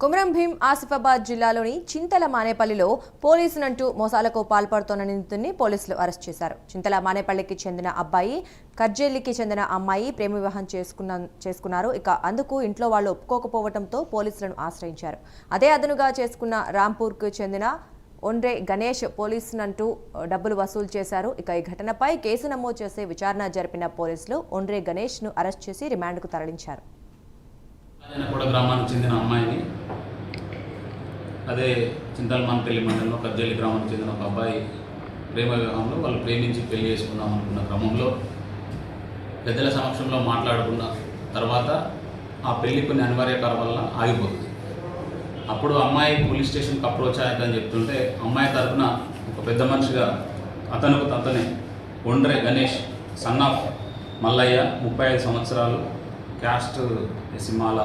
కొమరం భీం ఆసిఫాబాద్ జిల్లాలోని చింతల మానేపల్లిలో పోలీసులంటూ మోసాలకు పాల్పడుతోన్న నిందితుడిని పోలీసులు అరెస్ట్ చేశారు. చింతల మానేపల్లికి చెందిన అబ్బాయి కర్జేలికి చెందిన అమ్మాయి ప్రేమ వివాహం చేసుకున్నారు. ఇక అందుకు ఇంట్లో వాళ్ళు ఒప్పుకోకపోవడంతో పోలీసులను ఆశ్రయించారు. అదే అదనుగా చేసుకున్న రాంపూర్కు చెందిన ఒండ్రే గణేష్ పోలీసులంటూ డబ్బులు వసూలు చేశారు. ఇక ఈ ఘటనపై కేసు నమోదు చేసి విచారణ జరిపిన పోలీసులు ఒండ్రే గణేష్ను అరెస్ట్ చేసి రిమాండ్కు తరలించారు. గ్రామానికి చెందిన అమ్మాయిని అదే చింతలమానపల్లి మండలంలో కర్జేలి గ్రామానికి చెందిన ఒక అబ్బాయి ప్రేమ వివాహంలో వాళ్ళు ప్రేమించి పెళ్లి చేసుకుందాం అనుకున్న క్రమంలో పెద్దల సమక్షంలో మాట్లాడుకున్న తర్వాత ఆ పెళ్లి కొన్ని అనివార్య కారణాల వల్ల ఆగిపోతుంది. అప్పుడు అమ్మాయి పోలీస్ స్టేషన్కి అప్రోచ్ అయ్యాకని చెప్తుంటే అమ్మాయి తరఫున ఒక పెద్ద మనిషిగా అతనే ఒండ్రే గణేష్ సన్ ఆఫ్ మల్లయ్య 35 సంవత్సరాలు క్యాస్ట్ సిమాల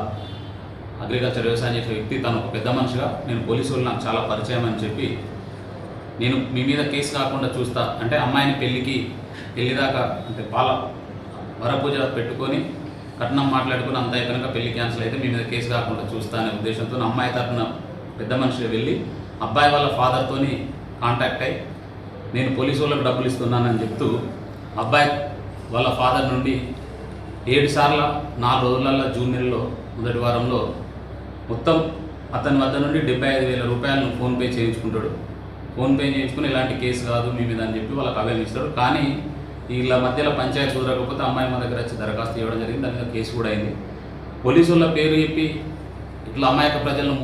అగ్రికల్చర్ వ్యవసాయం చేసే వ్యక్తి తను ఒక పెద్ద మనిషిగా నేను పోలీసు వాళ్ళు నాకు చాలా పరిచయం అని చెప్పి నేను మీ మీద కేసు కాకుండా చూస్తా అంటే అమ్మాయిని పెళ్లి దాకా అంటే వరపూజ పెట్టుకొని కట్నం మాట్లాడుకుని అంత కనుక పెళ్లి క్యాన్సిల్ అయితే మీ మీద కేసు కాకుండా చూస్తా అనే ఉద్దేశంతో అమ్మాయి తరఫున పెద్ద మనిషిగా వెళ్ళి అబ్బాయి వాళ్ళ ఫాదర్తోని కాంటాక్ట్ అయ్యి నేను పోలీసు వాళ్ళకి డబ్బులు ఇస్తున్నానని చెప్తూ అబ్బాయి వాళ్ళ ఫాదర్ నుండి 7 సార్లు 4 రోజులలో జూన్ నెలలో మొదటి వారంలో మొత్తం అతని వద్ద నుండి 75,000 రూపాయలను ఫోన్పే చేయించుకుంటాడు. ఫోన్పే చేయించుకుని ఇలాంటి కేసు కాదు మీ మీద అని చెప్పి వాళ్ళకి అభయం ఇస్తాడు. కానీ వీళ్ళ మధ్యలో పంచాయతీ కుదరకపోతే అమ్మాయి మా దగ్గర వచ్చి దరఖాస్తు ఇవ్వడం జరిగింది. దాని మీద కేసు కూడా అయింది. పోలీసు వాళ్ళ పేరు చెప్పి ఇట్లా అమాయక ప్రజలను